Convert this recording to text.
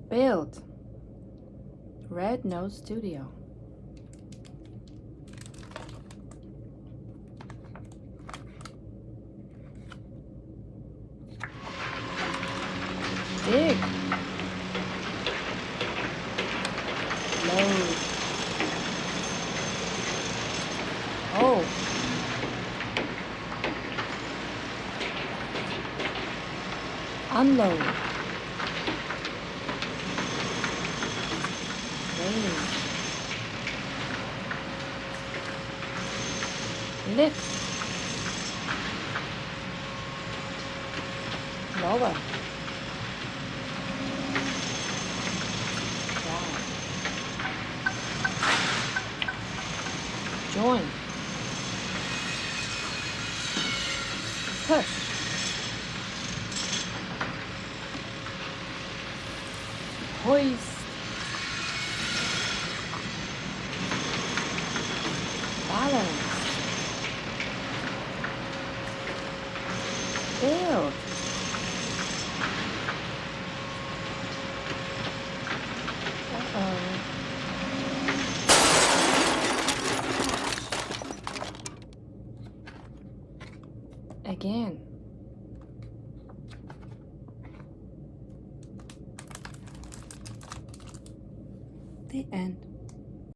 Build. Red Nose Studio. Dig. Load. Oh. Unload. Raise. Lift. Lower. Down. Join. Push. Hoist. Balance. Build. Uh-oh. Again. The end.